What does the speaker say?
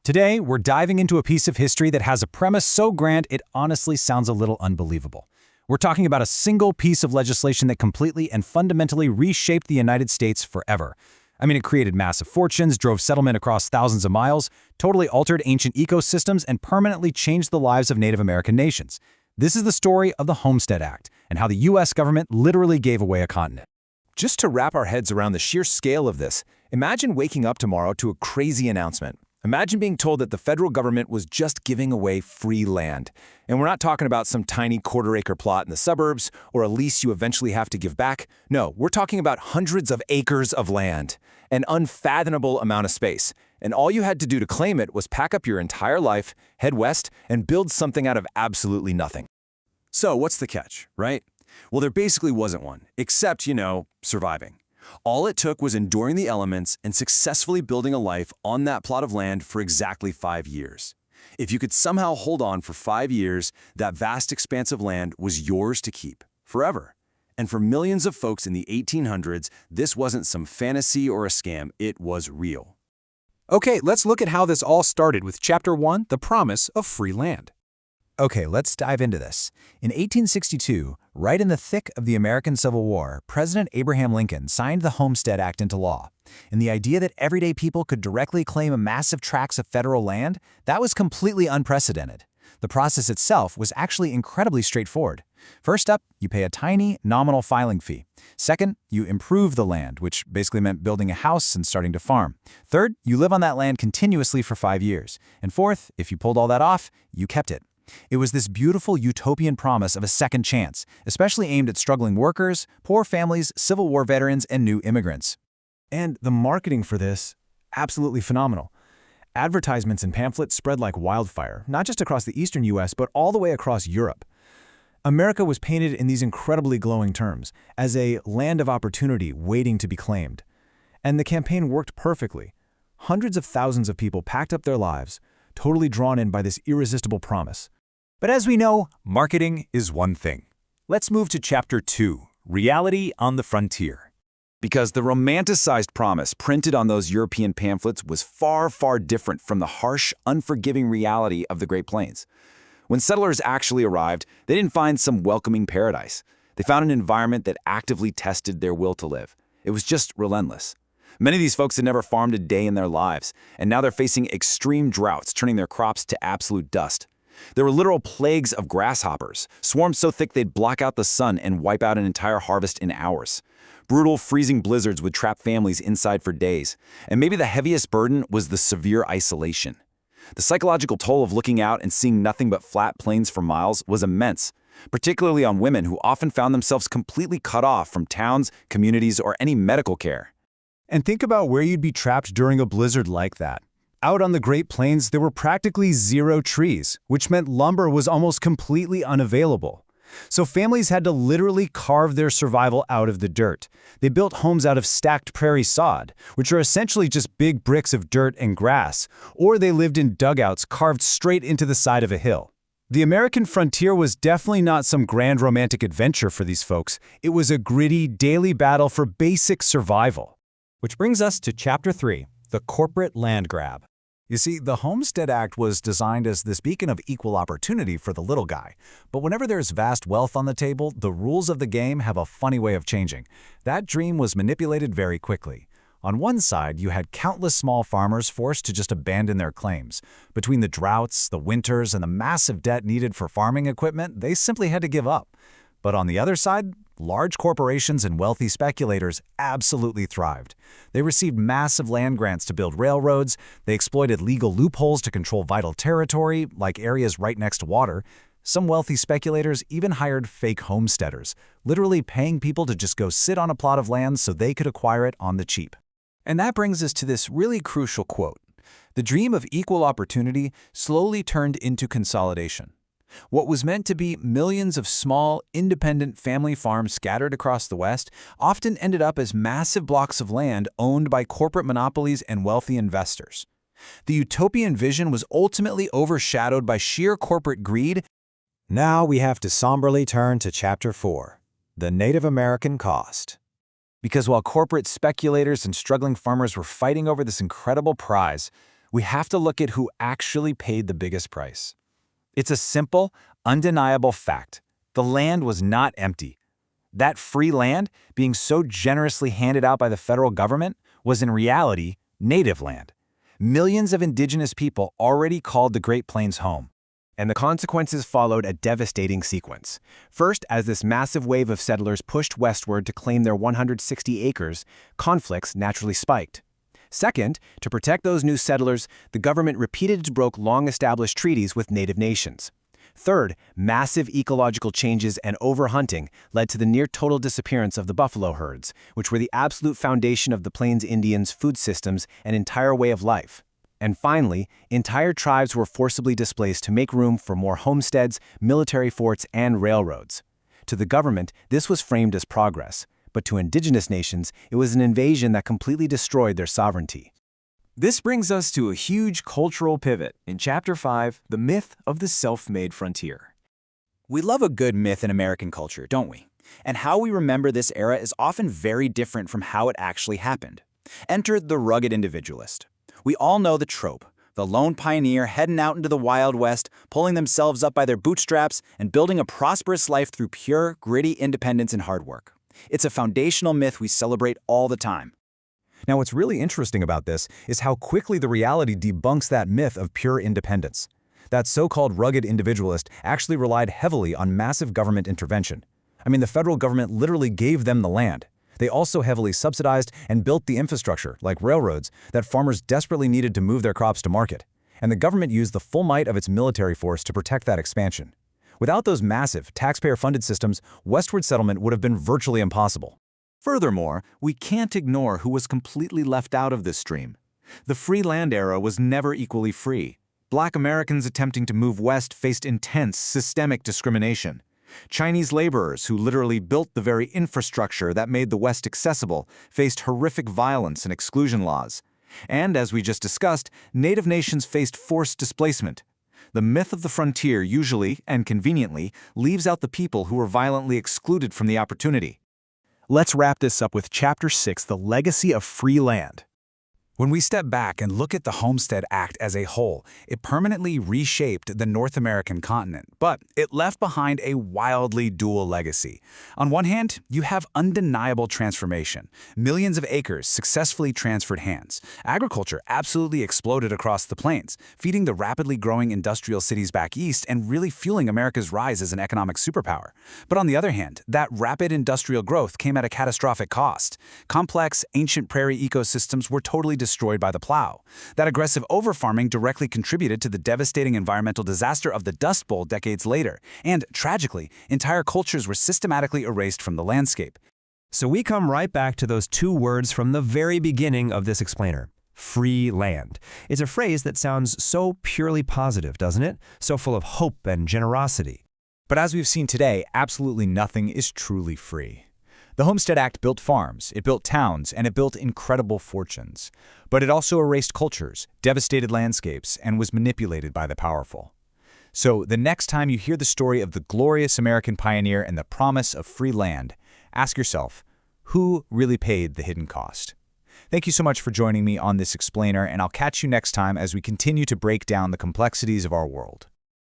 Today, we're diving into a piece of history that has a premise so grand it honestly sounds a little unbelievable. We're talking about a single piece of legislation that completely and fundamentally reshaped the United States forever. I mean, it created massive fortunes, drove settlement across thousands of miles, totally altered ancient ecosystems, and permanently changed the lives of Native American nations. This is the story of the Homestead Act and how the U.S. government literally gave away a continent. Just to wrap our heads around the sheer scale of this, imagine waking up tomorrow to a crazy announcement. Imagine being told that the federal government was just giving away free land. And we're not talking about some tiny quarter-acre plot in the suburbs or a lease you eventually have to give back. No, we're talking about hundreds of acres of land, an unfathomable amount of space. And all you had to do to claim it was pack up your entire life, head west, and build something out of absolutely nothing. So what's the catch, right? Well, there basically wasn't one, except, surviving. All it took was enduring the elements and successfully building a life on that plot of land for exactly 5 years. If you could somehow hold on for 5 years, that vast expanse of land was yours to keep, forever. And for millions of folks in the 1800s, this wasn't some fantasy or a scam, it was real. Okay, let's look at how this all started with Chapter 1, the promise of free land. Okay, let's dive into this. In 1862, right in the thick of the American Civil War, President Abraham Lincoln signed the Homestead Act into law. And the idea that everyday people could directly claim massive tracts of federal land, that was completely unprecedented. The process itself was actually incredibly straightforward. First up, you pay a tiny, nominal filing fee. Second, you improve the land, which basically meant building a house and starting to farm. Third, you live on that land continuously for 5 years. And fourth, if you pulled all that off, you kept it. It was this beautiful utopian promise of a second chance, especially aimed at struggling workers, poor families, Civil War veterans, and new immigrants. And the marketing for this, absolutely phenomenal. Advertisements and pamphlets spread like wildfire, not just across the eastern U.S., but all the way across Europe. America was painted in these incredibly glowing terms, as a land of opportunity waiting to be claimed. And the campaign worked perfectly. Hundreds of thousands of people packed up their lives, totally drawn in by this irresistible promise. But as we know, marketing is one thing. Let's move to Chapter 2, Reality on the Frontier. Because the romanticized promise printed on those European pamphlets was far, far different from the harsh, unforgiving reality of the Great Plains. When settlers actually arrived, they didn't find some welcoming paradise. They found an environment that actively tested their will to live. It was just relentless. Many of these folks had never farmed a day in their lives, and now they're facing extreme droughts, turning their crops to absolute dust. There were literal plagues of grasshoppers, swarms so thick they'd block out the sun and wipe out an entire harvest in hours. Brutal, freezing blizzards would trap families inside for days, and maybe the heaviest burden was the severe isolation. The psychological toll of looking out and seeing nothing but flat plains for miles was immense, particularly on women who often found themselves completely cut off from towns, communities, or any medical care. And think about where you'd be trapped during a blizzard like that. Out on the Great Plains, there were practically zero trees, which meant lumber was almost completely unavailable. So families had to literally carve their survival out of the dirt. They built homes out of stacked prairie sod, which are essentially just big bricks of dirt and grass, or they lived in dugouts carved straight into the side of a hill. The American frontier was definitely not some grand romantic adventure for these folks. It was a gritty, daily battle for basic survival. Which brings us to Chapter 3, the corporate land grab. You see, the Homestead Act was designed as this beacon of equal opportunity for the little guy. But whenever there's vast wealth on the table, the rules of the game have a funny way of changing. That dream was manipulated very quickly. On one side, you had countless small farmers forced to just abandon their claims. Between the droughts, the winters, and the massive debt needed for farming equipment, they simply had to give up. But on the other side, large corporations and wealthy speculators absolutely thrived. They received massive land grants to build railroads, they exploited legal loopholes to control vital territory, like areas right next to water. Some wealthy speculators even hired fake homesteaders, literally paying people to just go sit on a plot of land so they could acquire it on the cheap. And that brings us to this really crucial quote. The dream of equal opportunity slowly turned into consolidation. What was meant to be millions of small, independent family farms scattered across the West often ended up as massive blocks of land owned by corporate monopolies and wealthy investors. The utopian vision was ultimately overshadowed by sheer corporate greed. Now we have to somberly turn to Chapter 4, the Native American cost. Because while corporate speculators and struggling farmers were fighting over this incredible prize, we have to look at who actually paid the biggest price. It's a simple, undeniable fact. The land was not empty. That free land, being so generously handed out by the federal government, was in reality native land. Millions of indigenous people already called the Great Plains home. And the consequences followed a devastating sequence. First, as this massive wave of settlers pushed westward to claim their 160 acres, conflicts naturally spiked. Second, to protect those new settlers, the government repeatedly broke long-established treaties with native nations. Third, massive ecological changes and overhunting led to the near-total disappearance of the buffalo herds, which were the absolute foundation of the Plains Indians' food systems and entire way of life. And finally, entire tribes were forcibly displaced to make room for more homesteads, military forts, and railroads. To the government, this was framed as progress, but to indigenous nations, it was an invasion that completely destroyed their sovereignty. This brings us to a huge cultural pivot in Chapter 5, the myth of the self-made frontier. We love a good myth in American culture, don't we? And how we remember this era is often very different from how it actually happened. Enter the rugged individualist. We all know the trope, the lone pioneer heading out into the Wild West, pulling themselves up by their bootstraps and building a prosperous life through pure, gritty independence and hard work. It's a foundational myth we celebrate all the time. Now, what's really interesting about this is how quickly the reality debunks that myth of pure independence. That so-called rugged individualist actually relied heavily on massive government intervention. I mean, the federal government literally gave them the land. They also heavily subsidized and built the infrastructure, like railroads, that farmers desperately needed to move their crops to market. And the government used the full might of its military force to protect that expansion. Without those massive, taxpayer-funded systems, westward settlement would have been virtually impossible. Furthermore, we can't ignore who was completely left out of this stream. The free land era was never equally free. Black Americans attempting to move west faced intense, systemic discrimination. Chinese laborers who literally built the very infrastructure that made the West accessible faced horrific violence and exclusion laws. And as we just discussed, native nations faced forced displacement. The myth of the frontier usually, and conveniently, leaves out the people who were violently excluded from the opportunity. Let's wrap this up with Chapter 6, the legacy of free land. When we step back and look at the Homestead Act as a whole, it permanently reshaped the North American continent, but it left behind a wildly dual legacy. On one hand, you have undeniable transformation. Millions of acres successfully transferred hands. Agriculture absolutely exploded across the plains, feeding the rapidly growing industrial cities back east and really fueling America's rise as an economic superpower. But on the other hand, that rapid industrial growth came at a catastrophic cost. Complex, ancient prairie ecosystems were totally destroyed by the plow. That aggressive overfarming directly contributed to the devastating environmental disaster of the Dust Bowl decades later, and tragically, entire cultures were systematically erased from the landscape. So we come right back to those two words from the very beginning of this explainer. Free land. It's a phrase that sounds so purely positive, doesn't it? So full of hope and generosity. But as we've seen today, absolutely nothing is truly free. The Homestead Act built farms, it built towns, and it built incredible fortunes. But it also erased cultures, devastated landscapes, and was manipulated by the powerful. So the next time you hear the story of the glorious American pioneer and the promise of free land, ask yourself, who really paid the hidden cost? Thank you so much for joining me on this explainer, and I'll catch you next time as we continue to break down the complexities of our world.